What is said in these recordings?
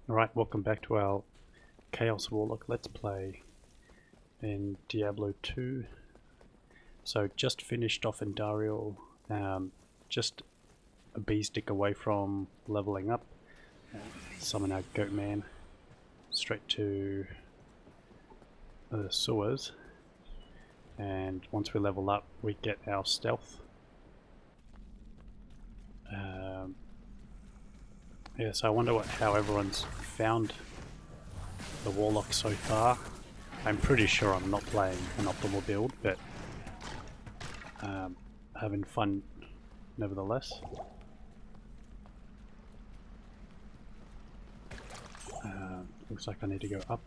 Alright, welcome back to our Chaos Warlock Let's Play in Diablo 2. So just finished off in Dariel, just a bee stick away from leveling up. Summon our goat man straight to the sewers, and once we level up we get our stealth. Yeah, so I wonder how everyone's found the Warlock so far. I'm pretty sure I'm not playing an optimal build, but having fun nevertheless. Looks like I need to go up.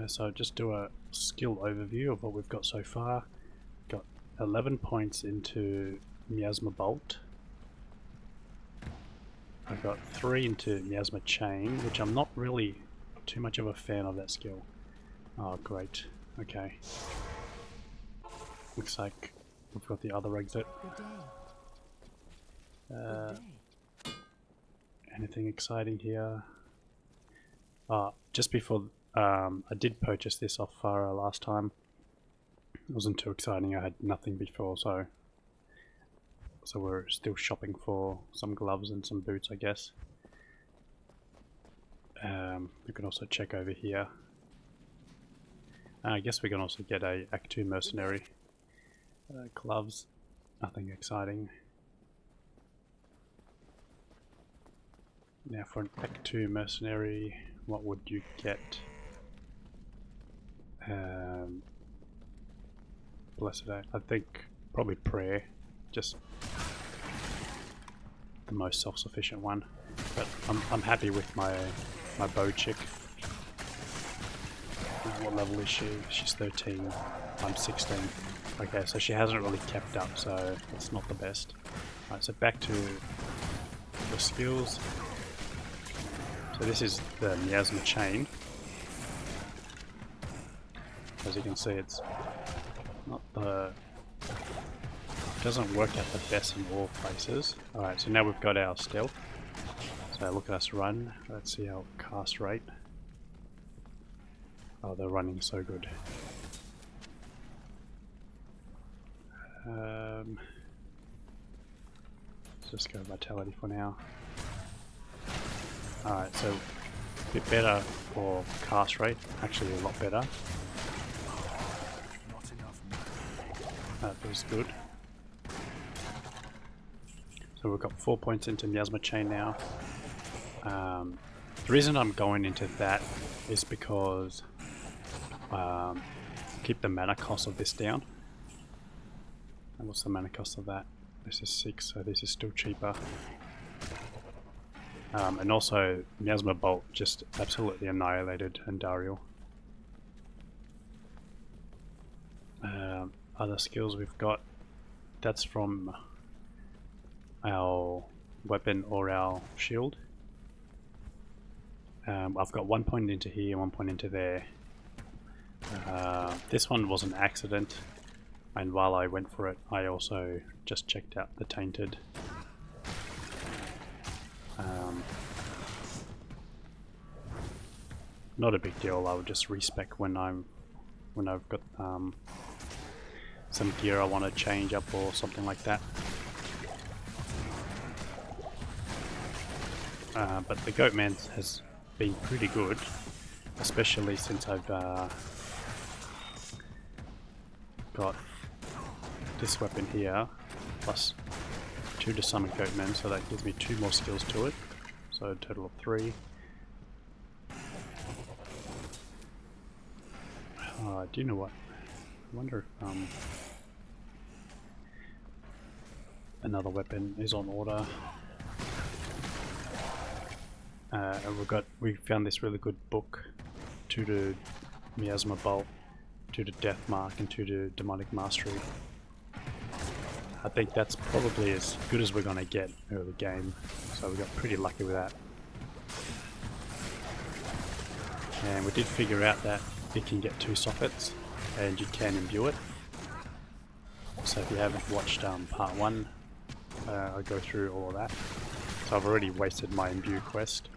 So just do a skill overview of what we've got so far. Got 11 points into Miasma Bolt. I've got 3 into Miasma Chain, which I'm not really too much of a fan of that skill. Oh great, okay. Looks like we've got the other exit. Anything exciting here? Just before, I did purchase this off Farah last time. It wasn't too exciting, I had nothing before, so we're still shopping for some gloves and some boots, I guess. We can also check over here. I guess we can also get a Act 2 mercenary. Gloves, nothing exciting. Now for an Act 2 mercenary, what would you get? Blessed Act, I think probably prayer, just the most self-sufficient one. But I'm happy with my bow chick. What level is she? She's 13. I'm 16. Okay, so she hasn't really kept up, so it's not the best. Alright, so back to the skills. So this is the Miasma Chain. As you can see, it's not the... doesn't work out the best in all places. Alright, so now we've got our stealth. So look at us run. Let's see our cast rate. Oh, they're running so good. Let's just go vitality for now. Alright, so a bit better for cast rate. Actually a lot better. That was good. So we've got 4 points into Miasma Chain now. The reason I'm going into that is because keep the mana cost of this down. And what's the mana cost of that? This is 6, so this is still cheaper. And also Miasma Bolt just absolutely annihilated Andariel. Other skills we've got, that's from our weapon or our shield. I've got 1 point into here, 1 point into there. This one was an accident, and while I went for it I also just checked out the tainted. Not a big deal, I would just respec when I've got some gear I want to change up or something like that. But the Goatman has been pretty good, especially since I've got this weapon here, plus 2 to summon Goatmen, so that gives me 2 more skills to it, so a total of 3. Do you know what? I wonder if another weapon is on order. And we found this really good book, 2 to Miasma Bolt, 2 to Death Mark, and 2 to Demonic Mastery. I think that's probably as good as we're gonna get early game, so we got pretty lucky with that. And we did figure out that it can get 2 sockets, and you can imbue it. So if you haven't watched part 1, I'll go through all of that. So I've already wasted my imbue quest.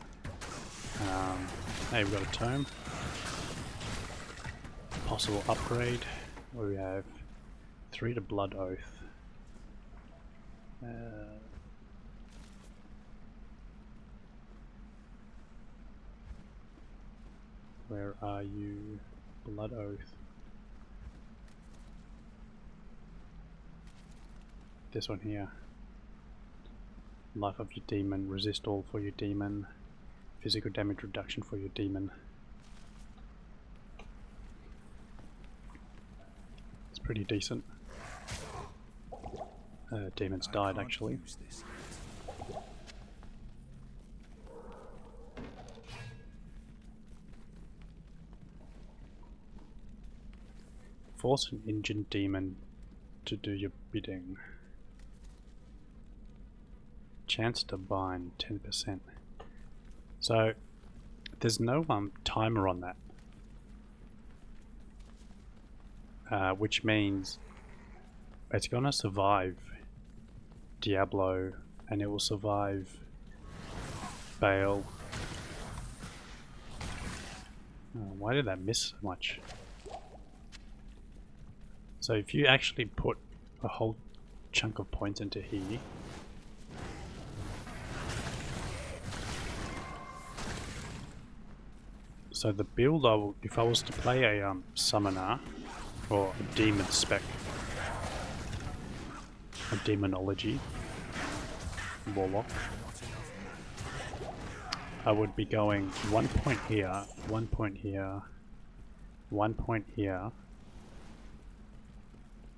Hey, we've got a tome. Possible upgrade. Where we have 3 to Blood Oath. Where are you? Blood Oath. This one here. Life of your demon. Resist all for your demon. Physical damage reduction for your demon. It's pretty decent. Demon's died actually. Force an injured demon to do your bidding. Chance to bind 10%. So there's no timer on that, which means it's gonna survive Diablo and it will survive Bale. Oh, why did that miss so much? So if you actually put a whole chunk of points into here, so the build if I was to play a summoner or a demon spec, a demonology warlock, I would be going 1 point here, 1 point here, 1 point here,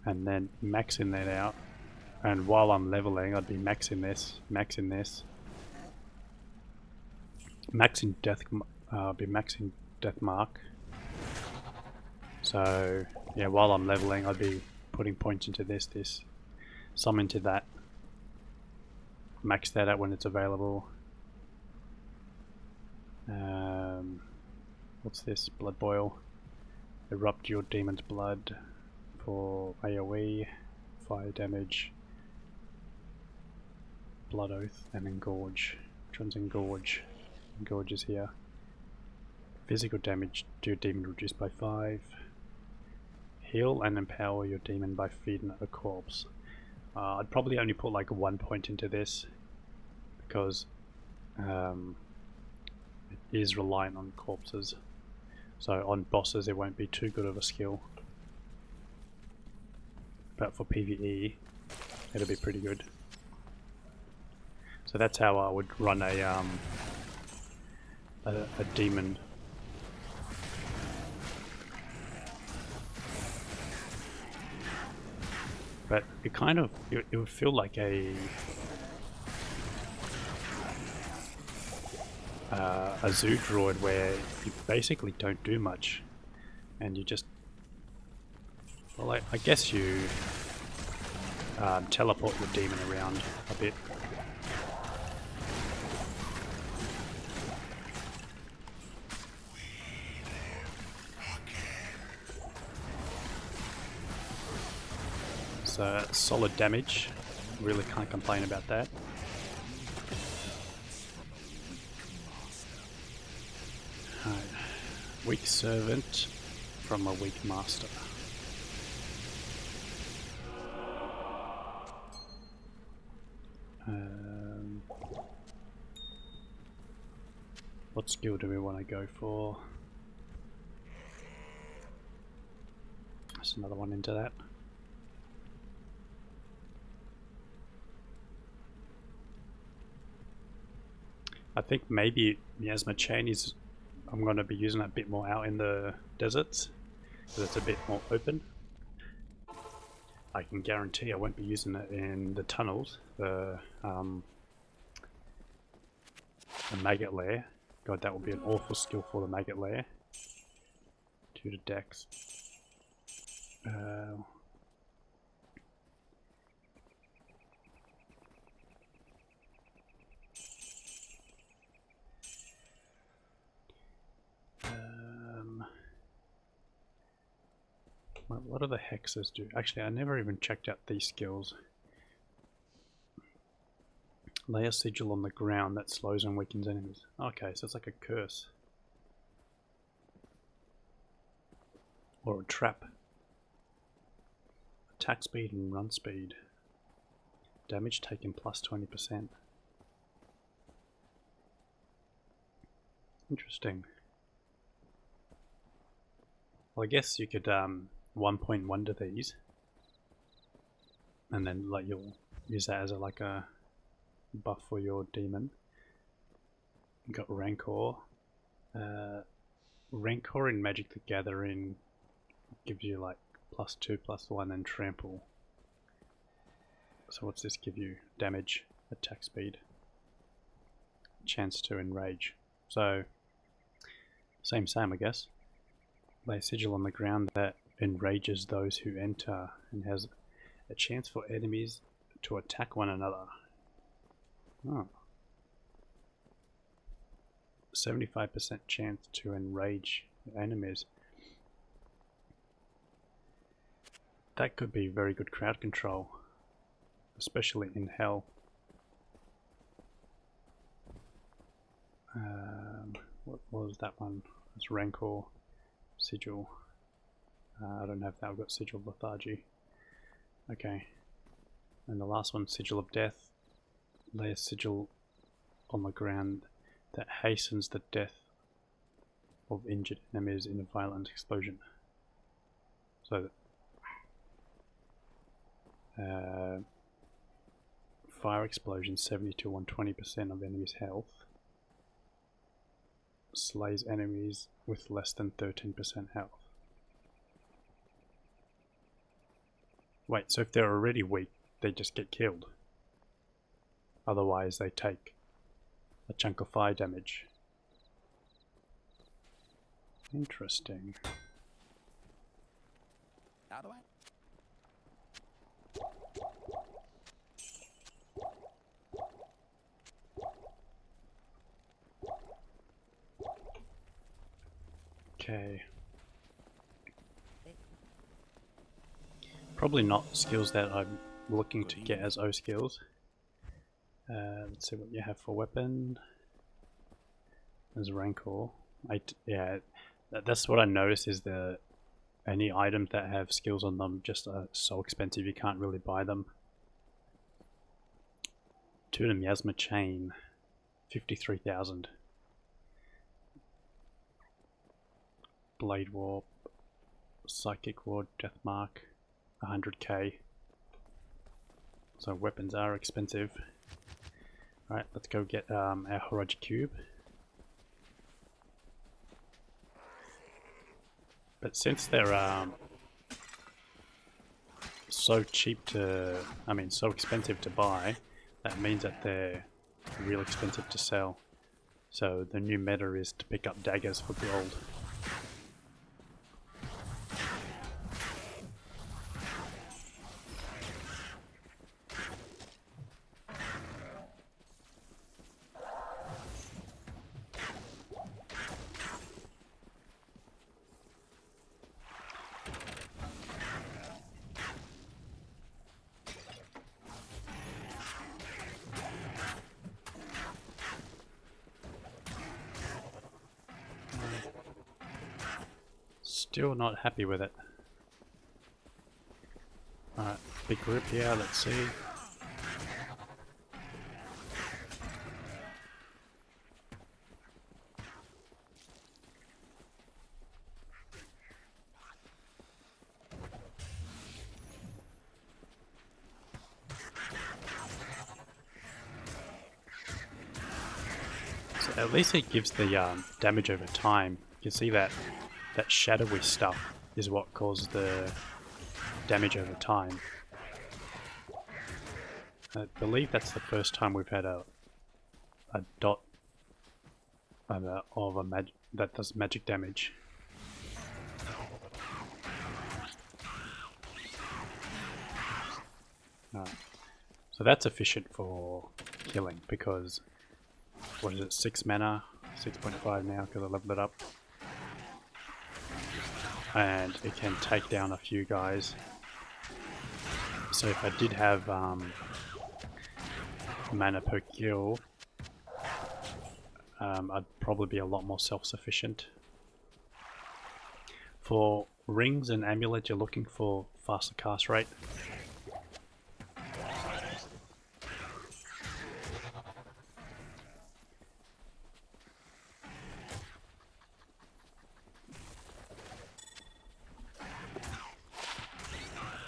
and then maxing that out. And while I'm leveling, I'd be maxing this, maxing this, maxing death. Be maxing death mark. So yeah, while I'm leveling, I'd be putting points into this, some into that. Max that out when it's available. What's this? Blood boil. Erupt your demon's blood for AoE, fire damage, blood oath, and engorge. Which one's engorge? Engorge is here. Physical damage to your demon reduced by 5. Heal and empower your demon by feeding a corpse. I'd probably only put like 1 point into this because it is reliant on corpses. So on bosses it won't be too good of a skill. But for PvE it'll be pretty good. So that's how I would run a demon. But it kind of, it would feel like a zoo druid where you basically don't do much and you just, well, I guess you teleport your demon around a bit. So solid damage, really can't complain about that. Weak servant from a weak master. What skill do we want to go for? There's another one into that. I think maybe Miasma Chain is, I'm going to be using that a bit more out in the deserts because it's a bit more open. I can guarantee I won't be using it in the tunnels, the maggot lair. God, that would be an awful skill for the maggot lair. 2 to dex. What do the hexes do? Actually, I never even checked out these skills. Lay a sigil on the ground that slows and weakens enemies. Okay, so it's like a curse. Or a trap. Attack speed and run speed. Damage taken plus 20%. Interesting. Well, I guess you could 1.1 to these, and then like you'll use that as like a buff for your demon. You got Rancor. Rancor in Magic the Gathering gives you like +2, +1, and trample. So what's this give you? Damage, attack speed, chance to enrage. So same I guess. Lay a sigil on the ground that enrages those who enter and has a chance for enemies to attack one another. Oh. 75% chance to enrage enemies. That could be very good crowd control, especially in hell. What was that one? It's Rancor, Sigil. I don't have that. I've got Sigil Lethargy. Okay. And the last one, Sigil of Death. Lay a sigil on the ground that hastens the death of injured enemies in a violent explosion. So, fire explosion 70 to 120% of enemies' health. Slays enemies with less than 13% health. Wait, so if they're already weak, they just get killed. Otherwise, they take a chunk of fire damage. Interesting. How do I? Okay. Probably not skills that I'm looking to get as O skills. Let's see what you have for weapon. There's Rancor. Yeah, that's what I noticed is that any items that have skills on them just are so expensive you can't really buy them. Tuna Miasma Chain, 53,000. Blade Warp, Psychic Ward, Death Mark, 100k. So weapons are expensive. Alright, let's go get our Horaja Cube. But since they're so cheap to, so expensive to buy, that means that they're real expensive to sell. So the new meta is to pick up daggers for gold. Still not happy with it. Alright, big group here, let's see. So at least it gives the damage over time. You can see that shadowy stuff is what causes the damage over time. I believe that's the first time we've had a dot of that does magic damage. So that's efficient for killing because, what is it, 6 mana, 6.5 now because I leveled it up. And it can take down a few guys. So if I did have mana per kill, I'd probably be a lot more self-sufficient. For rings and amulet, you're looking for faster cast rate.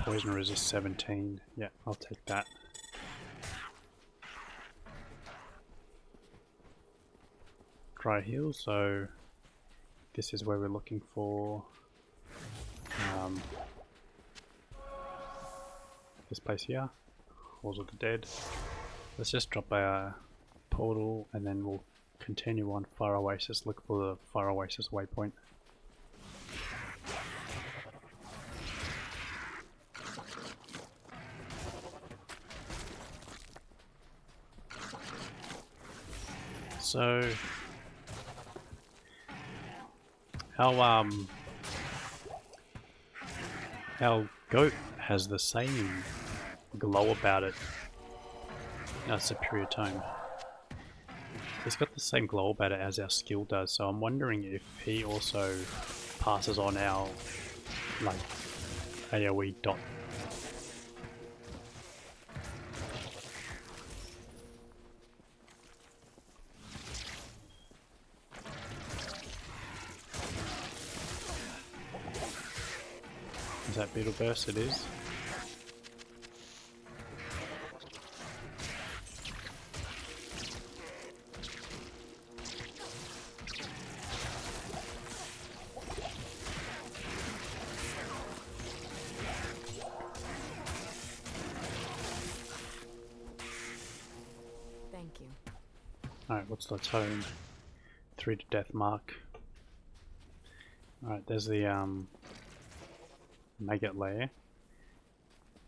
Poison resist 17. Yeah, I'll take that. Dry heal, so this is where we're looking for this place here, Halls of the Dead. Let's just drop a portal and then we'll continue on Fire Oasis, look for the Fire Oasis waypoint. So our goat has the same glow about it. Superior Tome. He's got the same glow about it as our skill does, so I'm wondering if he also passes on our like AoE dot. Is that Beetle Burst? It is. Thank you. Alright, what's the tone? 3 to death mark. Alright, there's the maggot layer,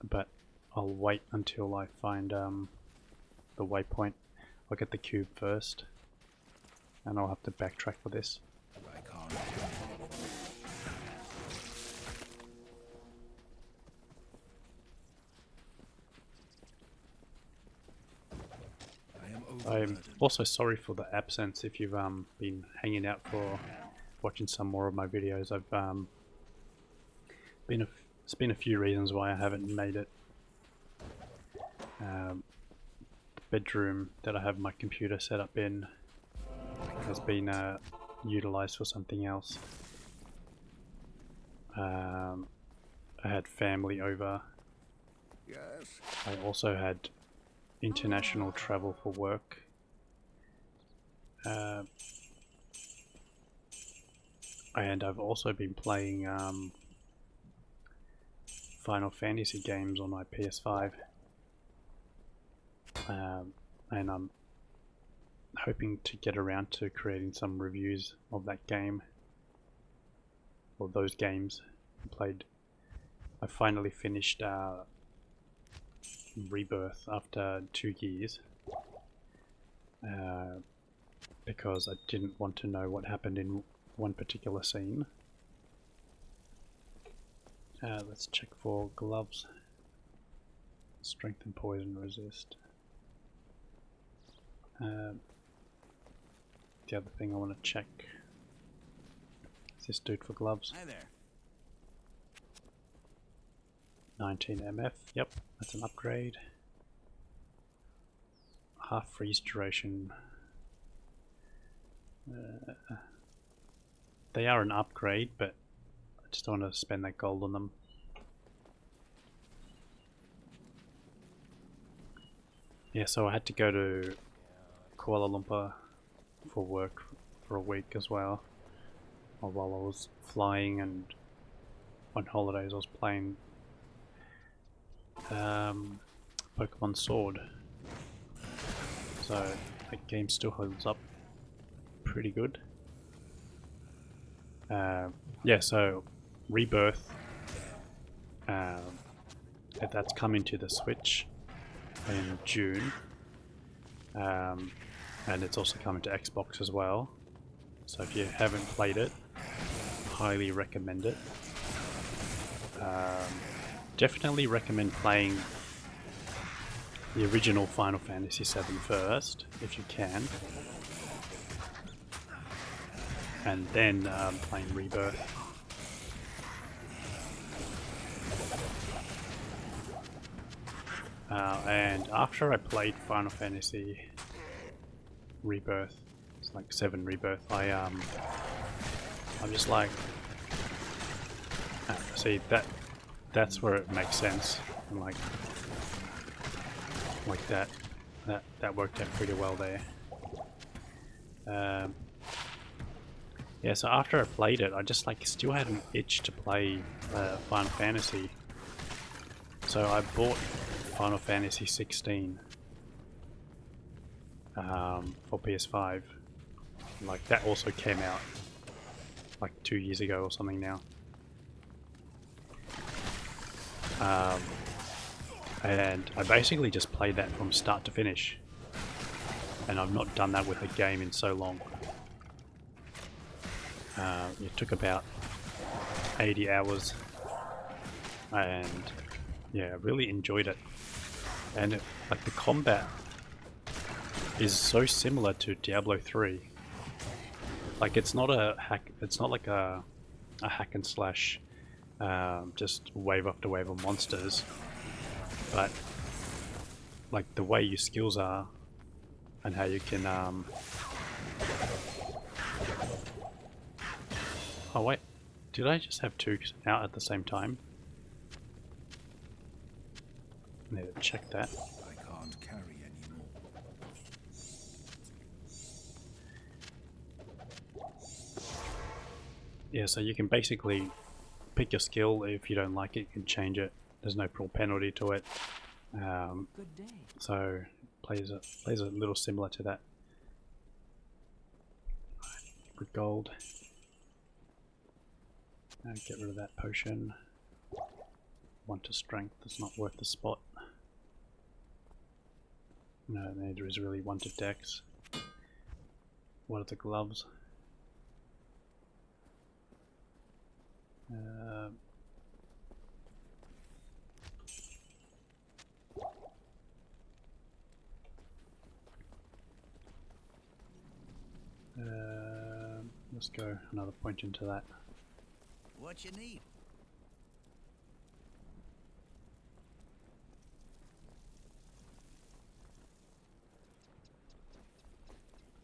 but I'll wait until I find the waypoint. I'll get the cube first, and I'll have to backtrack for this. I'm also sorry for the absence if you've been hanging out for watching some more of my videos. I've it's been a few reasons why I haven't made it. The bedroom that I have my computer set up in has been utilized for something else. I had family over. Yes. I also had international travel for work. And I've also been playing Final Fantasy games on my PS5, and I'm hoping to get around to creating some reviews of that game, or those games I played. I finally finished Rebirth after 2 years, because I didn't want to know what happened in one particular scene. Let's check for gloves. Strength and poison resist. The other thing I want to check is this dude for gloves. Hi there. 19 MF. Yep, that's an upgrade. Half freeze duration. They are an upgrade, but I just don't want to spend that gold on them. Yeah, so I had to go to Kuala Lumpur for work for a week as well. While I was flying and on holidays, I was playing Pokemon Sword. So that game still holds up pretty good. Yeah, so Rebirth, that's coming to the Switch in June, and it's also coming to Xbox as well. So if you haven't played it, highly recommend it. Definitely recommend playing the original Final Fantasy VII first, if you can. And then playing Rebirth. And after I played Final Fantasy Rebirth, it's like 7 Rebirth, I'm just like, see that's where it makes sense. I'm like that worked out pretty well there. Yeah, so after I played it, I just like still had an itch to play Final Fantasy. So I bought Final Fantasy 16 for PS5. Like that also came out like 2 years ago or something now. And I basically just played that from start to finish. And I've not done that with a game in so long. It took about 80 hours. And yeah, I really enjoyed it. And like the combat is so similar to Diablo 3. Like it's not a hack, it's not like a hack and slash, just wave after wave of monsters, but like the way your skills are and how you can oh wait, did I just have 2 out at the same time? I need to check that. I can't carry anymore. Yeah, so you can basically pick your skill. If you don't like it, you can change it. There's no penalty to it. Good day. So plays a little similar to that. Good gold. Get rid of that potion. 1 to strength. It's not worth the spot. No, neither is really 1 to dex. What are the gloves? Let's go another point into that. What you need?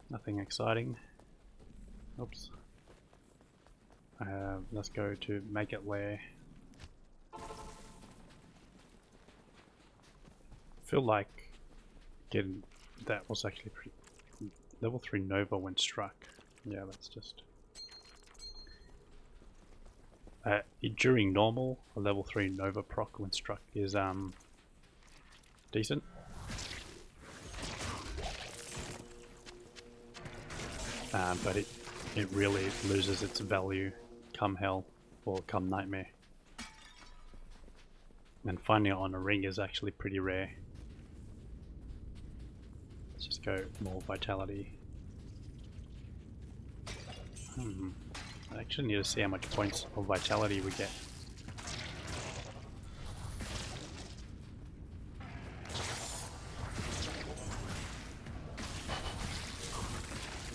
Nothing exciting. Oops. Let's go to make it lair. Feel like getting that was actually pretty. Level 3 Nova when struck. Yeah, that's just. During normal, a level 3 Nova proc when struck is decent. But it really loses its value come hell or come nightmare. And finding it on a ring is actually pretty rare. Let's just go more vitality. I actually need to see how much points of vitality we get.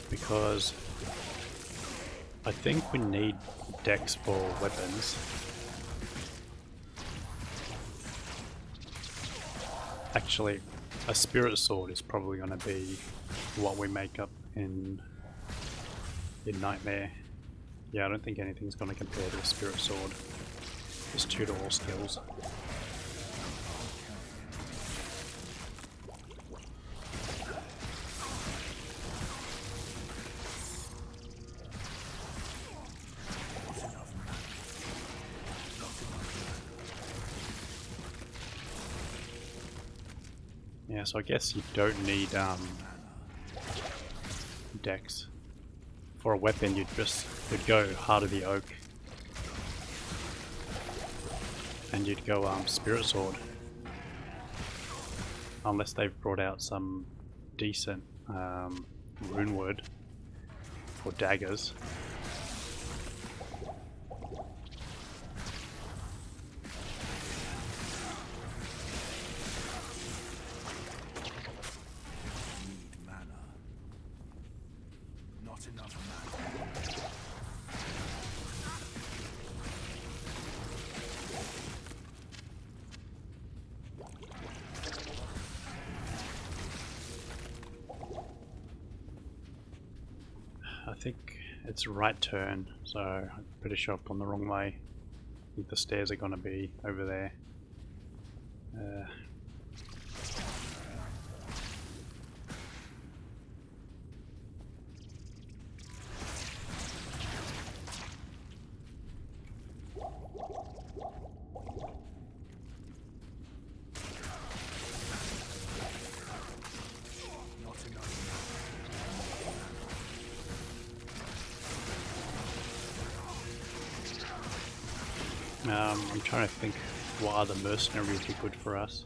Because I think we need dex for weapons. Actually, a spirit sword is probably going to be what we make up in Nightmare. Yeah, I don't think anything's going to compare to a spirit sword. It's 2 to all skills. Yeah, so I guess you don't need dex. For a weapon, you'd go Heart of the Oak, and you'd go Spirit Sword, unless they've brought out some decent rune wood for daggers. Not enough mana. I think it's right turn, so I'm pretty sure I've gone the wrong way. I think the stairs are gonna be over there. Not enough I'm trying to think what other mercenary would be good for us.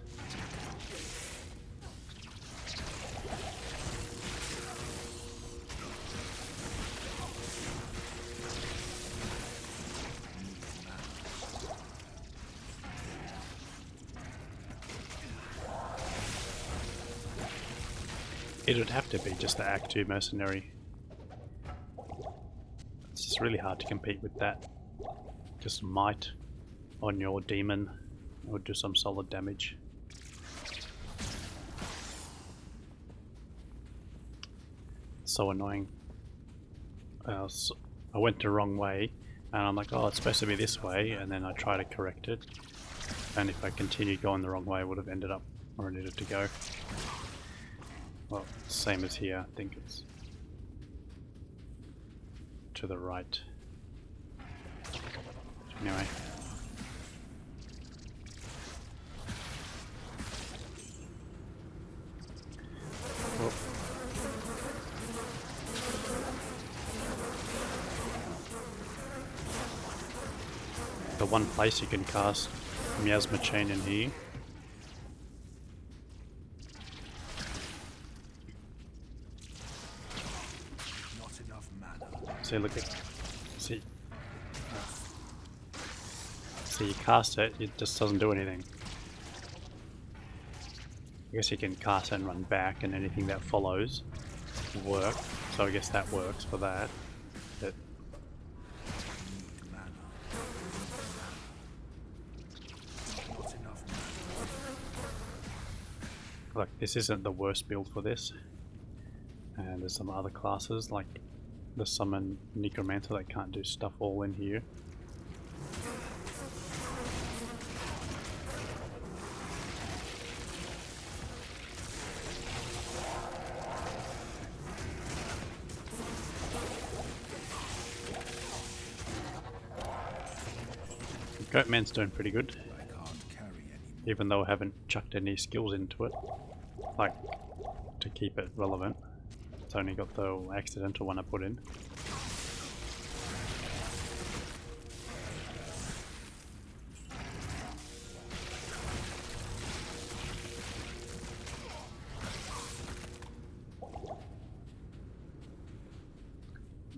It would have to be just the Act 2 mercenary. It's just really hard to compete with that. Just might on your demon would do some solid damage. So annoying. I went the wrong way and I'm like, oh, it's supposed to be this way, and then I try to correct it, and if I continued going the wrong way I would have ended up where I needed to go. Well, same as here, I think it's to the right. Anyway. Well, the one place you can cast Miasma Chain in here. Not enough mana. See, look at, see, you cast it, it just doesn't do anything. I guess you can cast and run back, and anything that follows will work. So I guess that works for that. But Mana. Not enough mana. look, this isn't the worst build for this. And there's some other classes like the Summon Necromancer that can't do stuff all in here. Goatman's doing pretty good, I can't carry any more. even though I haven't chucked any skills into it, like to keep it relevant. It's only got the accidental one I put in.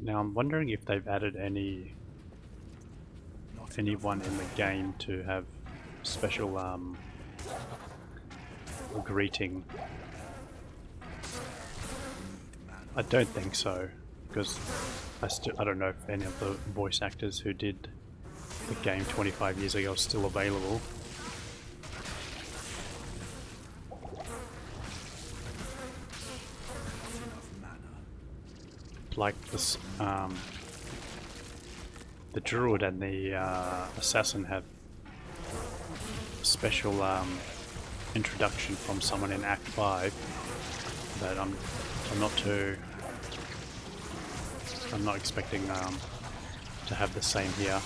Now I'm wondering if they've added anyone in the game to have special greeting. I don't think so, because I don't know if any of the voice actors who did the game 25 years ago are still available. Like this, the druid and the assassin have special introduction from someone in Act 5 that I'm not expecting to have the same here.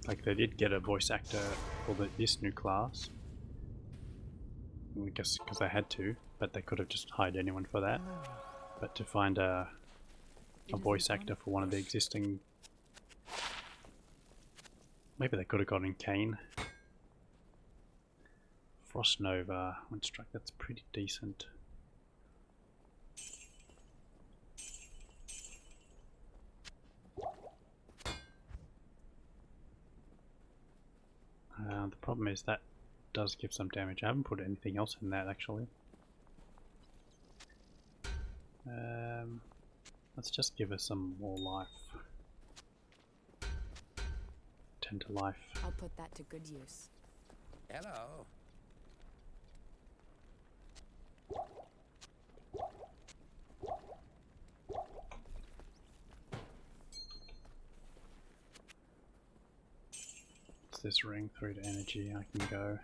Like they did get a voice actor for this new class, I guess because they had to, but they could have just hired anyone for that. But to find a voice actor for one of the existing, maybe they could have gotten Kane. Frost Nova, one strike, that's pretty decent. The problem is that does give some damage. I haven't put anything else in that actually. Let's just give her some more life. 10 to life. I'll put that to good use. Hello. What's this ring? Through to energy. I can go.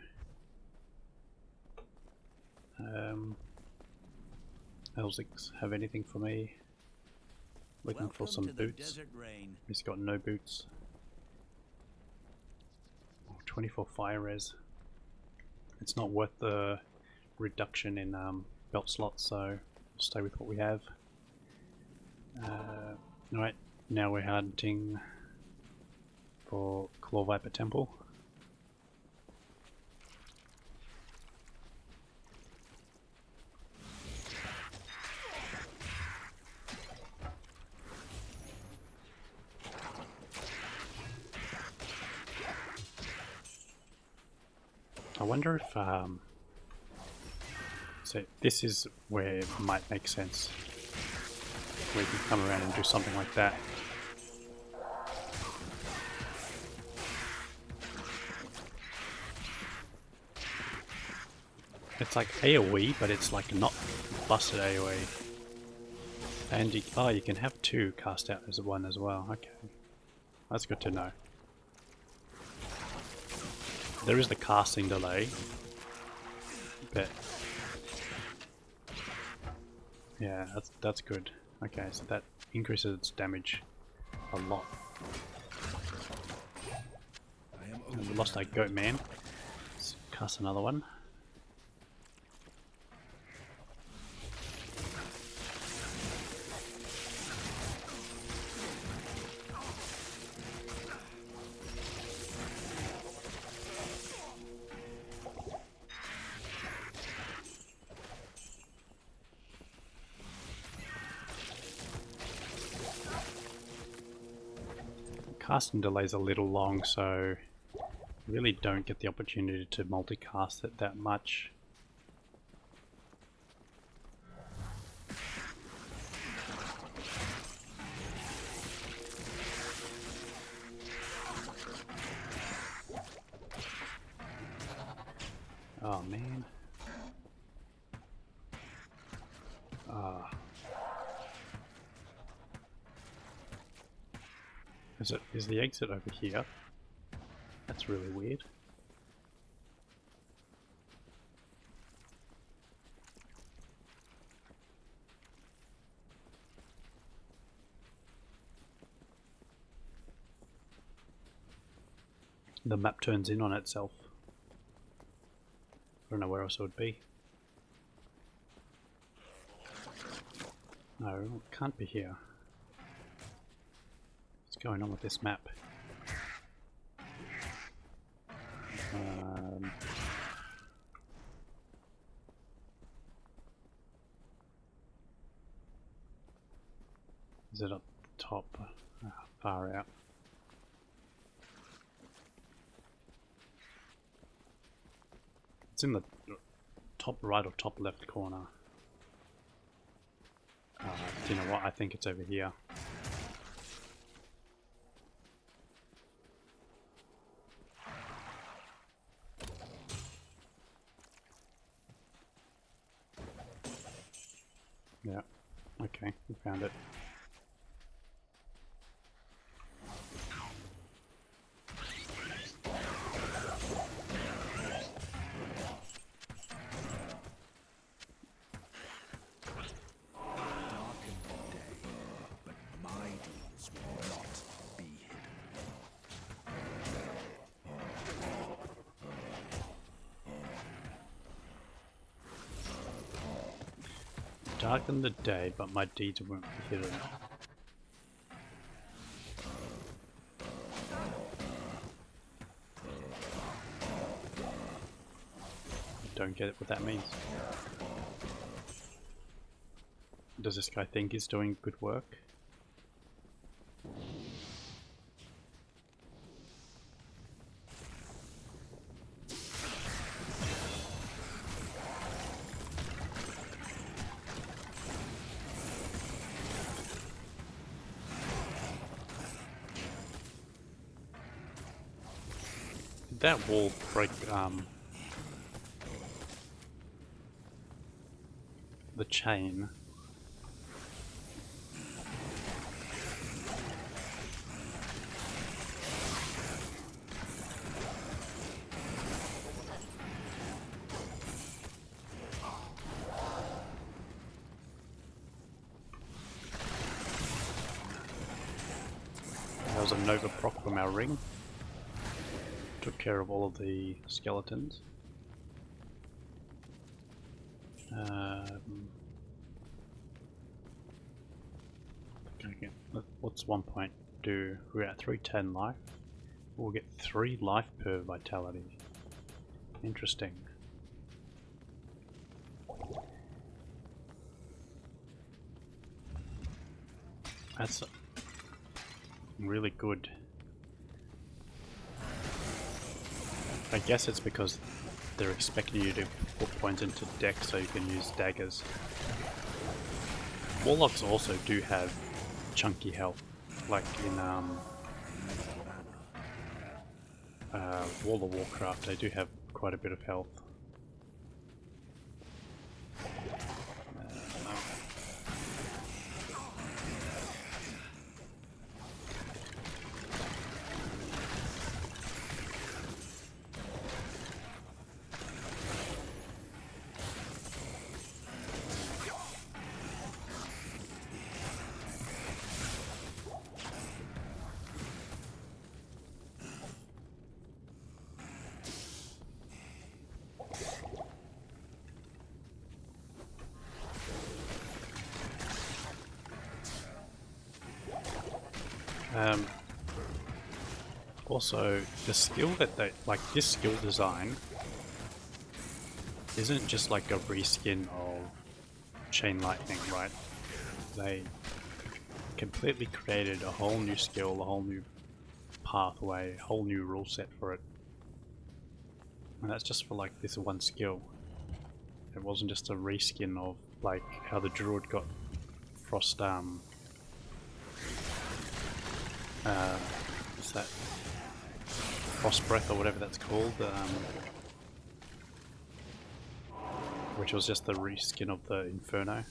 Elzix have anything for me? Looking for some boots. He's got no boots. Oh, 24 fire res. It's not worth the reduction in belt slots, so we'll stay with what we have. Alright, now we're hunting for Claw Viper Temple. I wonder if, so this is where it might make sense. We can come around and do something like that. It's like AoE, but it's like not busted AoE. And you, oh, you can have two cast out as one as well. Okay, that's good to know. There is the casting delay, but yeah, that's good. Okay, so that increases its damage a lot. And we lost our goat man. Let's cast another one. Casting delay is a little long, so really don't get the opportunity to multicast it that much. Oh man. Ah. Is the exit over here? That's really weird. The map turns in on itself. I don't know where else it would be. No, it can't be here. What's going on with this map? Is it up the top? Far out. It's in the top right or top left corner. Do you know what? I think it's over here. Yeah, okay, we found it. Darken the day, but my deeds won't be hidden. Don't get it what that means. Does this guy think he's doing good work? that wall break the chain. There was a Nova proc from our ring. Took care of all of the skeletons. Okay, what's 1 point do? We're at 310 life. We'll get 3 life per vitality. Interesting. That's really good. I guess it's because they're expecting you to put points into deck so you can use daggers. Warlocks also do have chunky health, like in World of Warcraft. They do have quite a bit of health. Also, the skill that they like, this skill design isn't just like a reskin of Chain Lightning, right? They completely created a whole new skill, a whole new pathway, a whole new rule set for it. And that's just for like this one skill. It wasn't just a reskin of like how the Druid got Frost, what's that? Frost Breath or whatever that's called, which was just the reskin of the Inferno.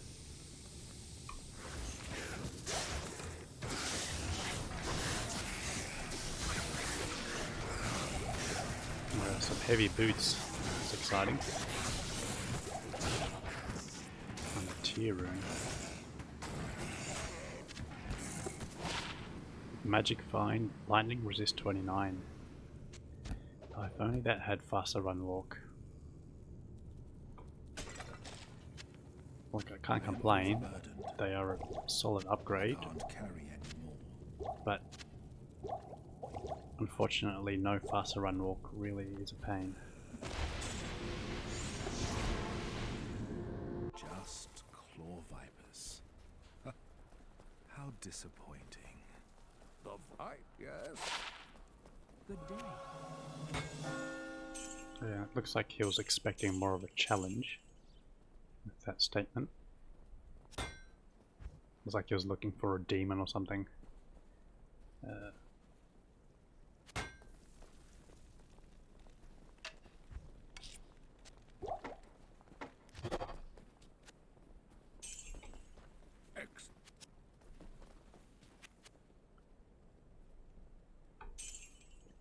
Some heavy boots, it's exciting. And a tier room. Magic Vine, Lightning resist 29. If only that had faster run walk. Like, I can't complain, they are a solid upgrade, but unfortunately no faster run walk really is a pain. Just claw vipers. How disappointing. The fight, yes. Good day. Yeah, it looks like he was expecting more of a challenge with that statement. Looks like he was looking for a demon or something.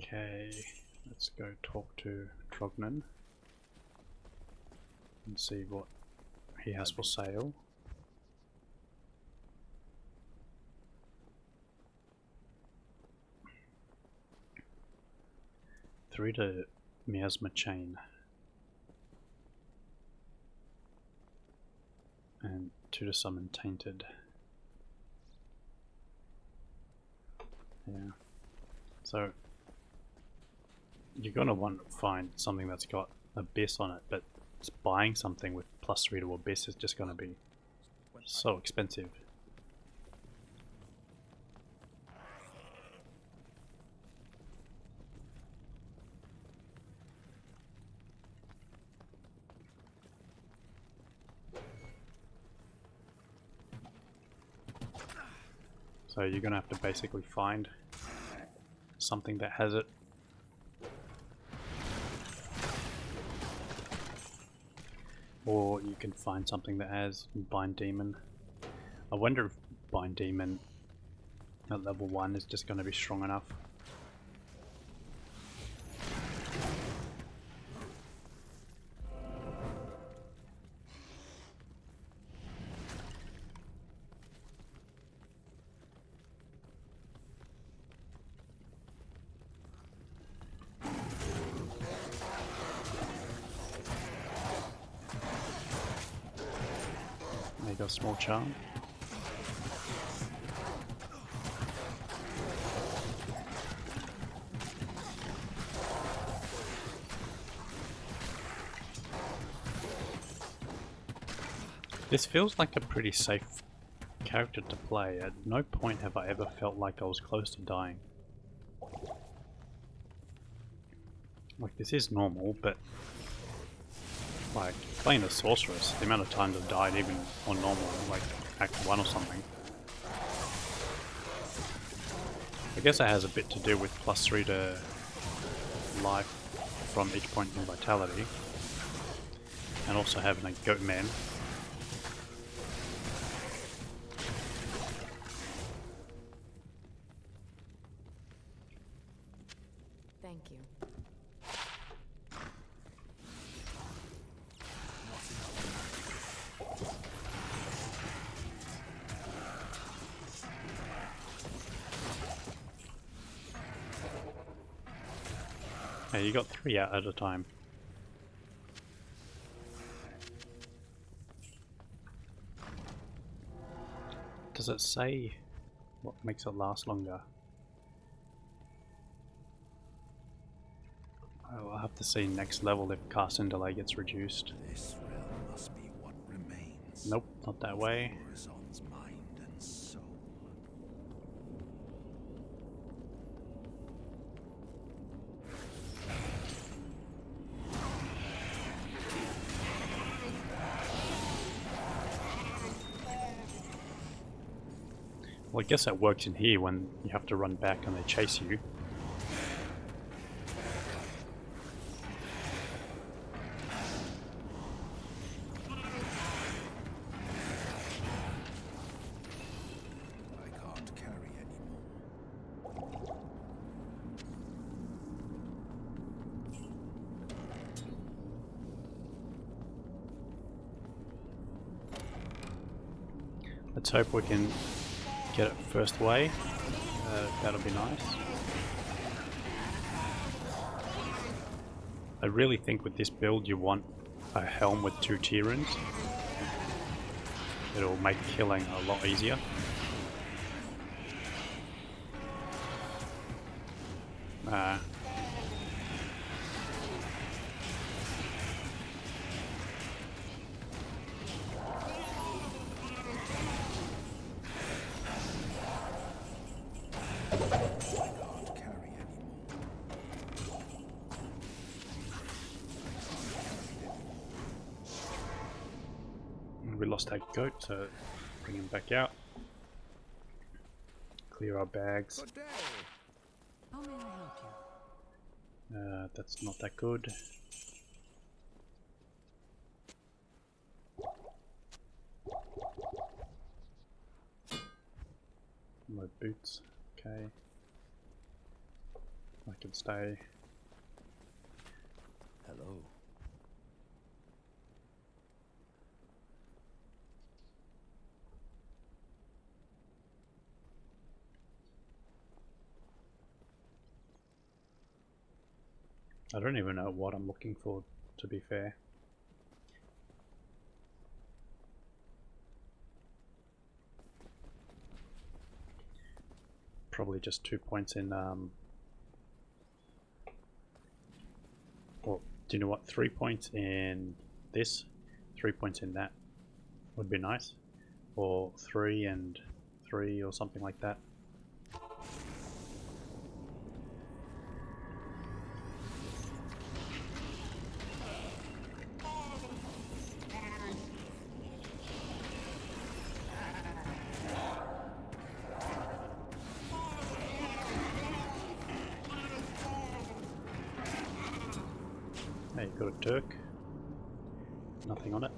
Okay, let's go talk to Trognan and see what he has for sale. Three to Miasma Chain and 2 to Summon Tainted. Yeah, so you're gonna want to find something that's got Abyss on it, but buying something with +3 to Abyss is just gonna be so expensive. So you're gonna have to basically find something that has it. or you can find something that has Bind Demon. I wonder if Bind Demon at level 1 is just going to be strong enough. There you go, small charm. This feels like a pretty safe character to play. At no point have I ever felt like I was close to dying. Like, this is normal, but like playing a sorceress, the amount of times I've died even on normal, like Act 1 or something. I guess that has a bit to do with +3 to life from each point in vitality, and also having a goat man. Thank you. Hey, you got 3 out at a time. Does it say what makes it last longer? I'll have to see next level if casting delay gets reduced. This realm must be what remains. Nope, not that way. Horizon's mind and soul. Well, I guess that works in here when you have to run back and they chase you. I can't carry anymore. Let's hope we can get it first way. That'll be nice. I really think with this build you want a helm with 2 tier runes. It'll make killing a lot easier. Can't carry anymore. We lost our goat, so bring him back out. Clear our bags. Good day. How may I help you? That's not that good. My boots, okay. I can stay. Hello. I don't even know what I'm looking for, to be fair. Probably just 2 points in, well, do you know what? 3 points in this, 3 points in that would be nice. Or 3 and 3 or something like that. Hey, got a Turk. Nothing on it.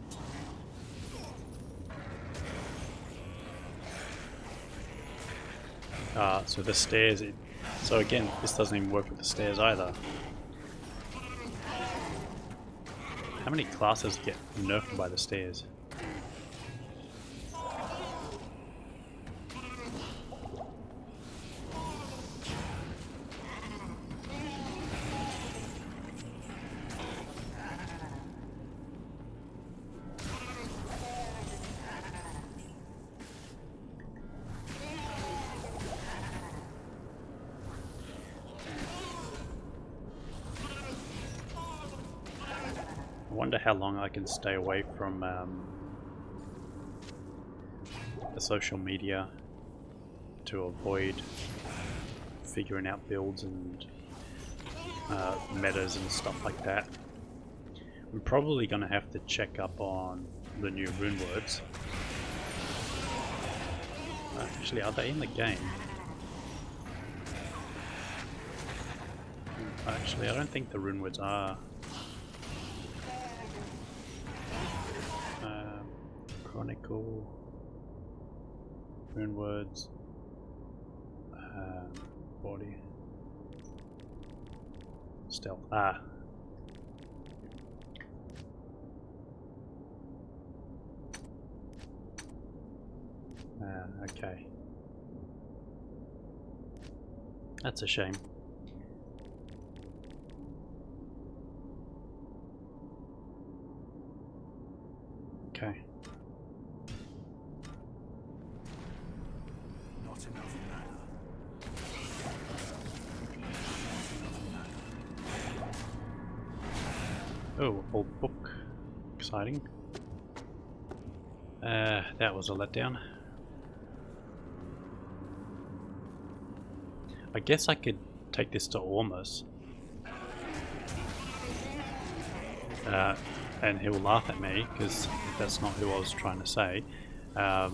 So the stairs, so again, this doesn't even work with the stairs either. How many classes get nerfed by the stairs? I wonder how long I can stay away from the social media to avoid figuring out builds and metas and stuff like that. I'm probably going to have to check up on the new rune words. Actually, are they in the game? Actually, I don't think the rune words are. Chronicle, rune words, body, stealth. Okay. That's a shame. Okay. Not enough mana. Oh, old book. Exciting. That was a letdown. I guess I could take this to Ormus. And he'll laugh at me, because that's not who I was trying to say. The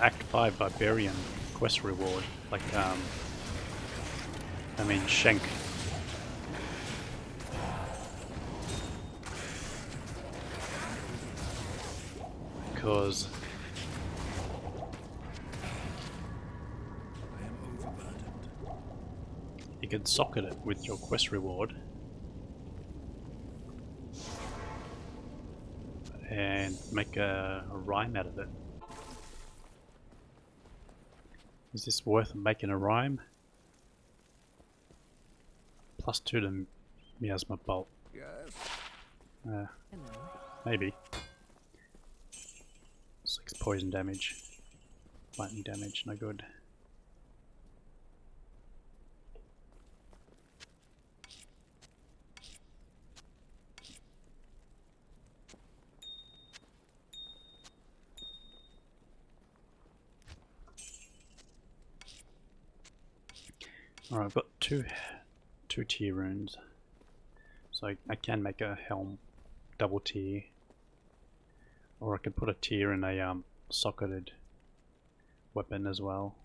Act 5 Barbarian quest reward, like, I mean, Shank. Because I am overburdened. you can socket it with your quest reward and make a rhyme out of it. Is this worth making a rhyme? +2 to Miasma Bolt. Yes. Hello. Maybe. 6 poison damage. Lightning damage, no good. Alright, I've got two tier runes. So I can make a helm double tier. Or I could put a tier in a socketed weapon as well.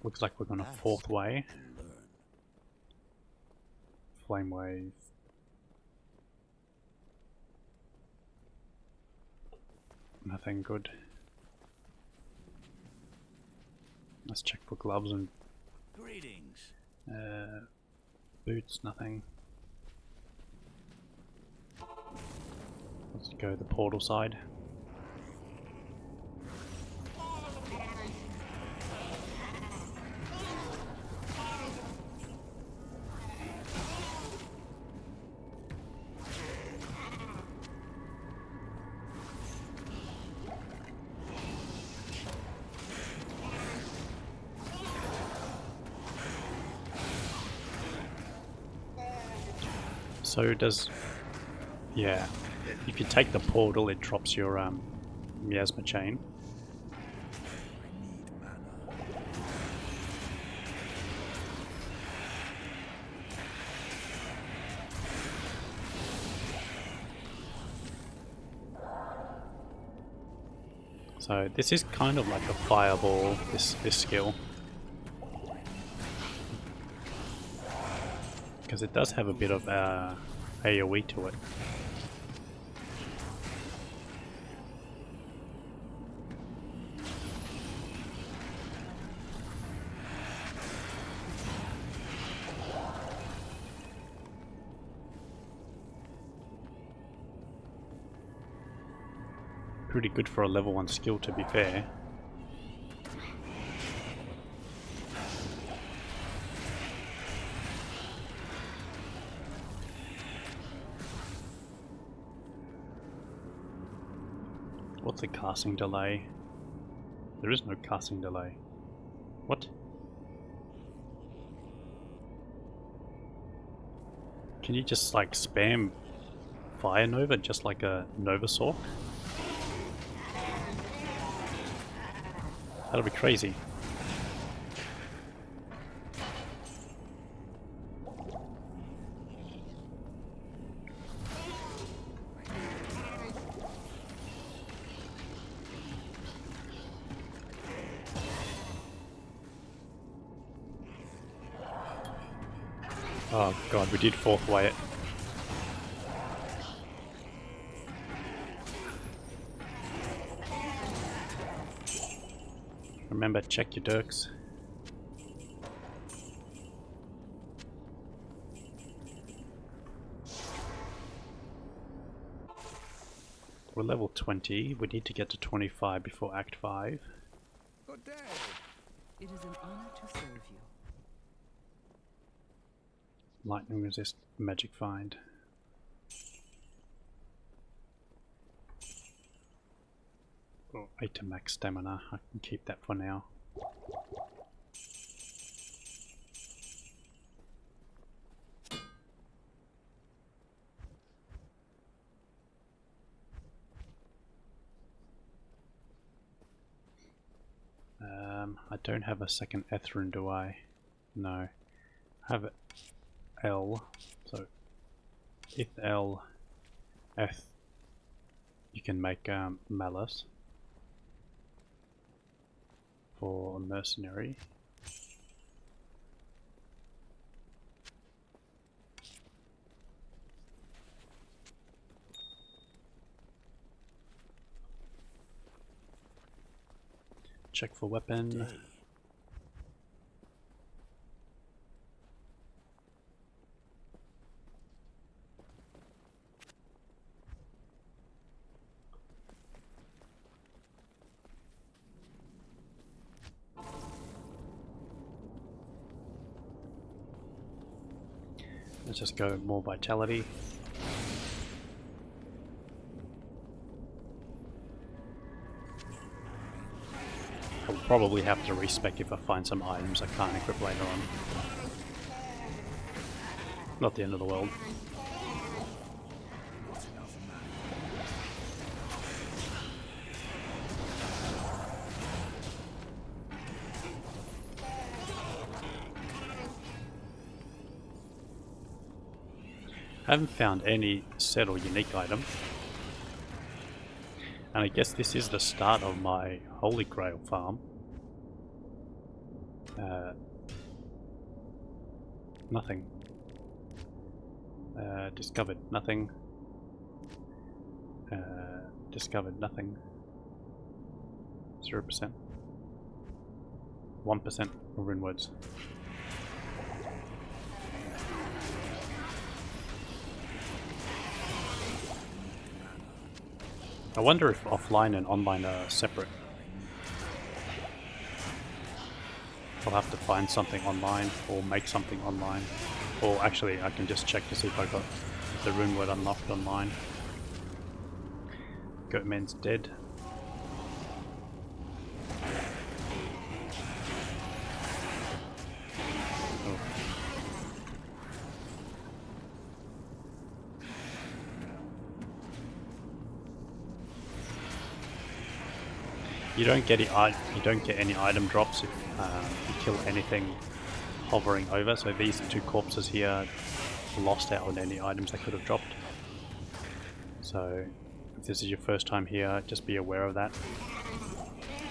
Looks like we're going a fourth way. Flame wave. Nothing good. Let's check for gloves and Greetings. boots, nothing. Let's go the portal side. So does, yeah, if you take the portal it drops your miasma chain. I need mana. So this is kind of like a fireball, this skill. because it does have a bit of AoE to it. Pretty good for a level 1 skill, to be fair. What's the casting delay? There is no casting delay. What? Can you just like spam Fire Nova just like a Nova Saw? That'll be crazy. Oh god, we did fourth way it. Remember, check your dirks. We're level 20, we need to get to 25 before Act 5. Good day. It is an honor to serve you. Lightning resist, magic find. Oh, 8 to max stamina, I can keep that for now. I don't have a second Ethrin, do I? No. I have L, so if L, F, you can make Malice for a mercenary. Check for weapon. Let's just go more vitality. I'll probably have to respec if I find some items I can't equip later on. Not the end of the world. I haven't found any set or unique item. And I guess this is the start of my Holy Grail farm. Nothing. Discovered nothing. Discovered nothing. 0%. 1% rune words. I wonder if offline and online are separate. I'll have to find something online or make something online. Or actually I can just check to see if I got the rune word unlocked online. Goatman's dead. Oh. You don't get any item drops if you kill anything hovering over. So these two corpses here lost out on any items they could have dropped. So if this is your first time here, just be aware of that.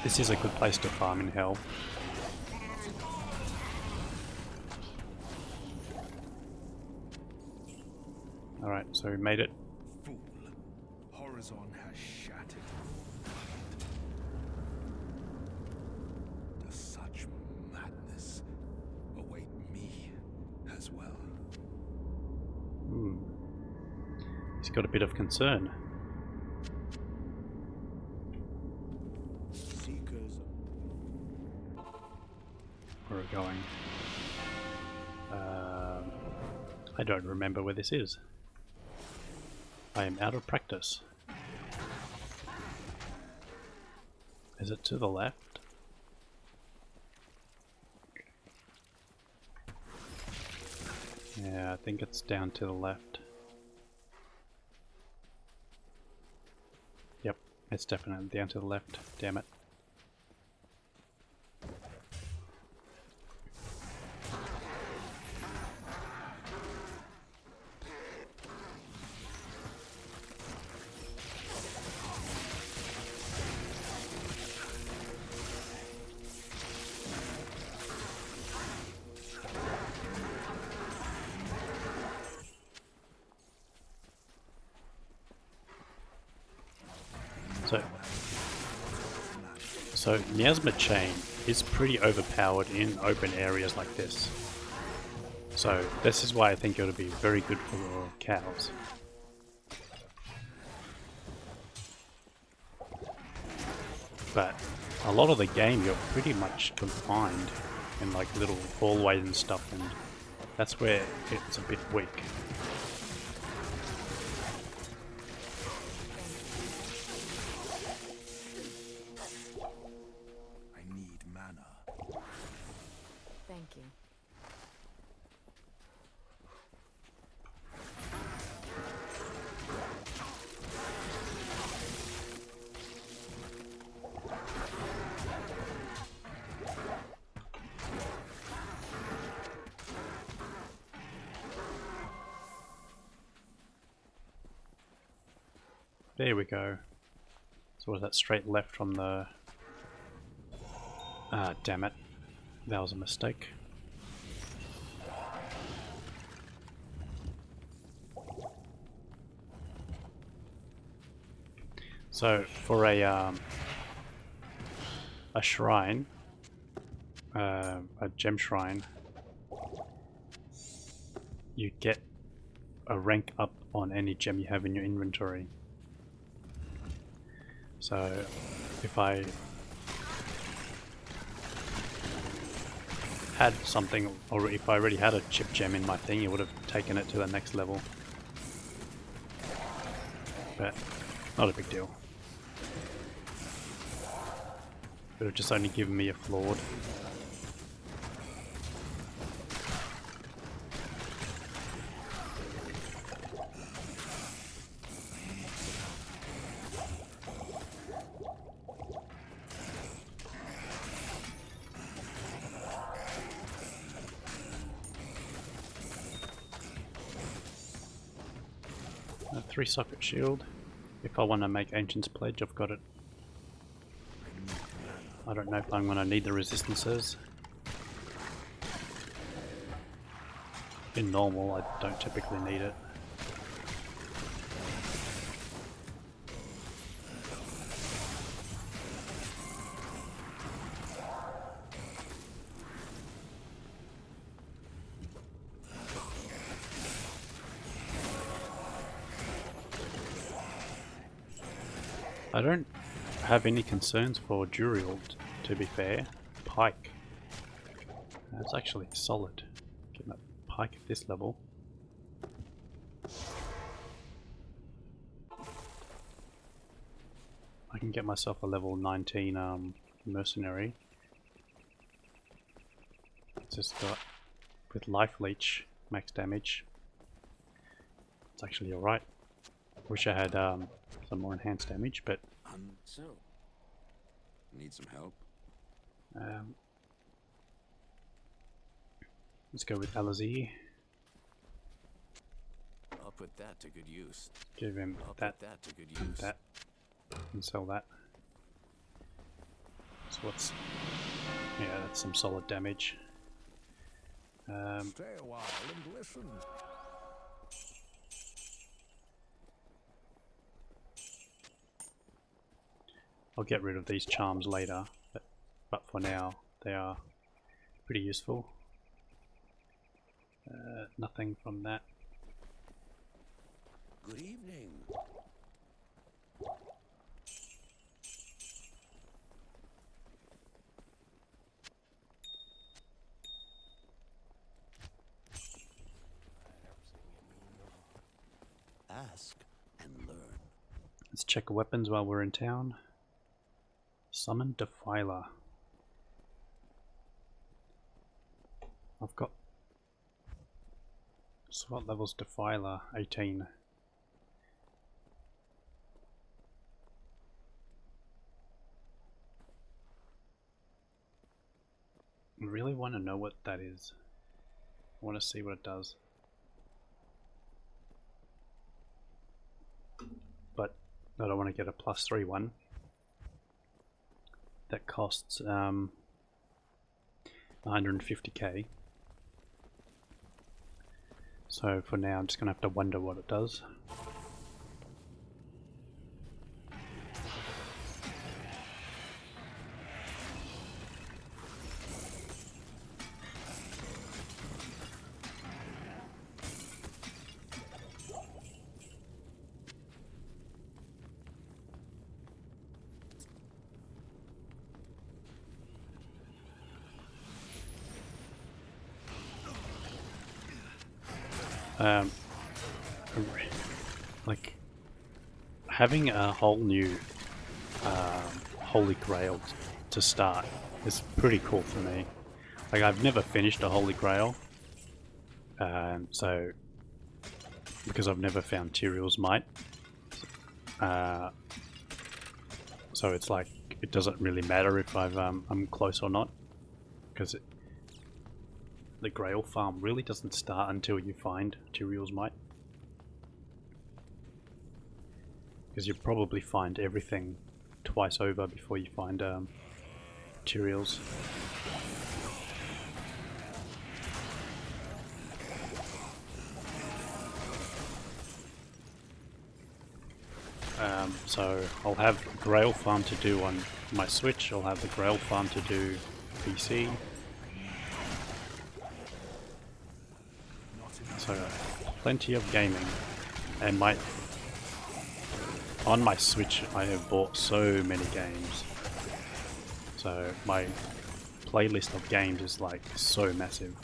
This is a good place to farm in Hell. Alright, so we made it. Fool. Horizon has shattered. Does such madness await me as well? He's got a bit of concern. Seekers. Where are we going? I don't remember where this is. I am out of practice. Is it to the left? Yeah, I think it's down to the left. Yep, it's definitely down to the left. Damn it. So Miasma Chain is pretty overpowered in open areas like this. So this is why I think it would be very good for cows. But a lot of the game you're pretty much confined in like little hallways and stuff, and that's where it's a bit weak. Thank you. There we go. So was that straight left from the... Ah, damn it. That was a mistake. So for a shrine, a gem shrine, you get a rank up on any gem you have in your inventory. So if I had something, or if I already had a chip gem in my thing, it would have taken it to the next level. But not a big deal. It would have just only given me a flawed. A 3-socket shield. If I want to make Ancient's Pledge, I've got it. I don't know if I'm going to need the resistances. In normal, I don't typically need it. I don't have any concerns for Duriel, to be fair. Pike. That's actually solid. Getting a pike at this level. I can get myself a level 19 mercenary. It's just got, with life leech, max damage. It's actually alright. Wish I had some more enhanced damage, but So, need some help? let's go with Alazir. I'll put that to good use. Give him I'll that, put that to good use. that, and sell that. So what's... yeah, that's some solid damage. Stay a while and listen. I'll get rid of these charms later, but for now they are pretty useful. Nothing from that. Good evening. Ask and learn. Let's check weapons while we're in town. Summon Defiler. I've got... So what level's Defiler? 18. I really want to know what that is. I want to see what it does. But I don't want to get a +3 one. That costs 150k. So for now I'm just going to have to wonder what it does. Like having a whole new Holy Grail to start is pretty cool for me. Like I've never finished a Holy Grail, so because I've never found Tyrael's Might, so it's like it doesn't really matter if I'm close or not, because the Grail farm really doesn't start until you find Tyrael's Might. Because you probably find everything twice over before you find Tyrael's. So I'll have Grail farm to do on my Switch, I'll have the Grail farm to do PC. So plenty of gaming, and on my Switch I have bought so many games, so my playlist of games is like so massive.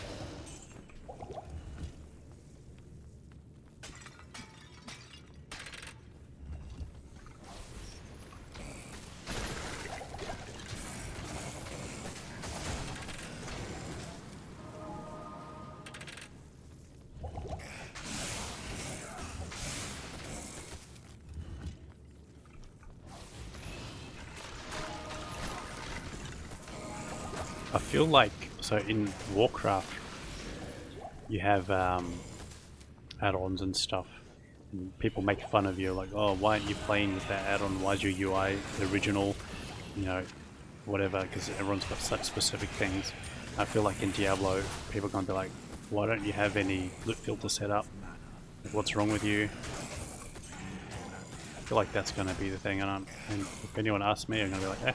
I feel like, so in Warcraft you have add-ons and stuff, and people make fun of you like, oh, why aren't you playing with that add-on, why is your UI the original, you know, whatever, because everyone's got such specific things. I feel like in Diablo people are going to be like, why don't you have any loot filter set up, like, what's wrong with you? I feel like that's going to be the thing, and if anyone asks me, I'm going to be like, eh.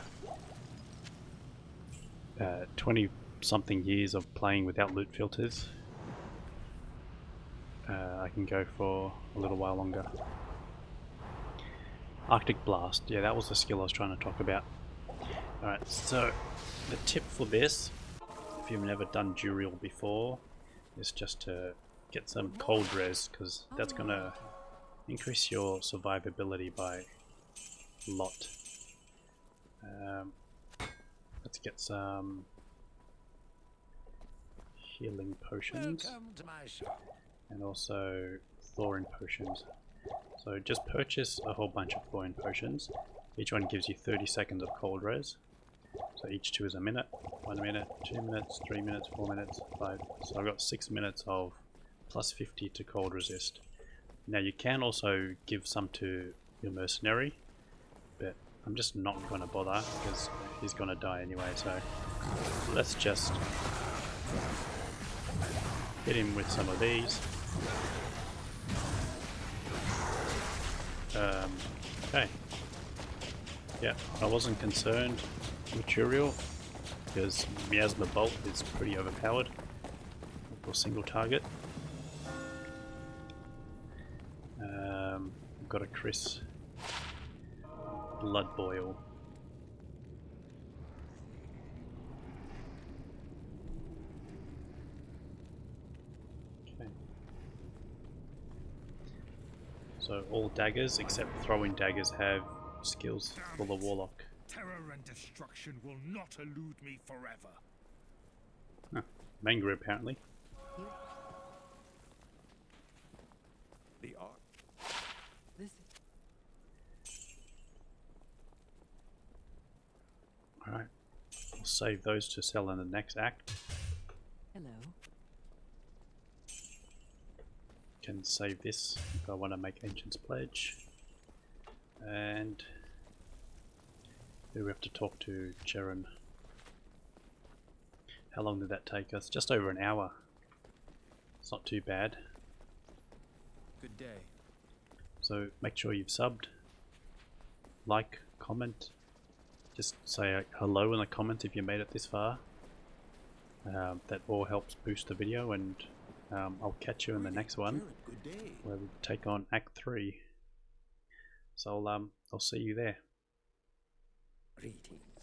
20 something years of playing without loot filters, I can go for a little while longer. Arctic Blast, yeah, that was the skill I was trying to talk about. Alright, so the tip for this, if you've never done Duriel before, is just to get some cold res, because that's going to increase your survivability by a lot. Let's get some healing potions. Welcome to my shop. And also Thorin potions. So just purchase a whole bunch of Thorin potions. Each one gives you 30 seconds of cold res. So each two is a minute. 1 minute, 2 minutes, 3 minutes, 4 minutes, 5. So I've got 6 minutes of plus 50 to cold resist. Now you can also give some to your mercenary, but I'm just not going to bother because he's going to die anyway, so let's just hit him with some of these. Okay. Yeah, I wasn't concerned with Turiel because Miasma Bolt is pretty overpowered for single target. We've got a Chris Blood Boil. Okay. So all daggers except throwing daggers have skills for the Warlock. Terror and destruction will not elude me forever. Huh. Mangru apparently. The art. Alright. I'll save those to sell in the next act. Hello. Can save this if I want to make Ancient's Pledge. And we have to talk to Charon. How long did that take us? Just over an hour. It's not too bad. Good day. So make sure you've subbed, like, comment. Just say hello in the comment if you made it this far. That all helps boost the video, and I'll catch you in the next one Good day. where we take on Act 3. So I'll see you there. Greetings.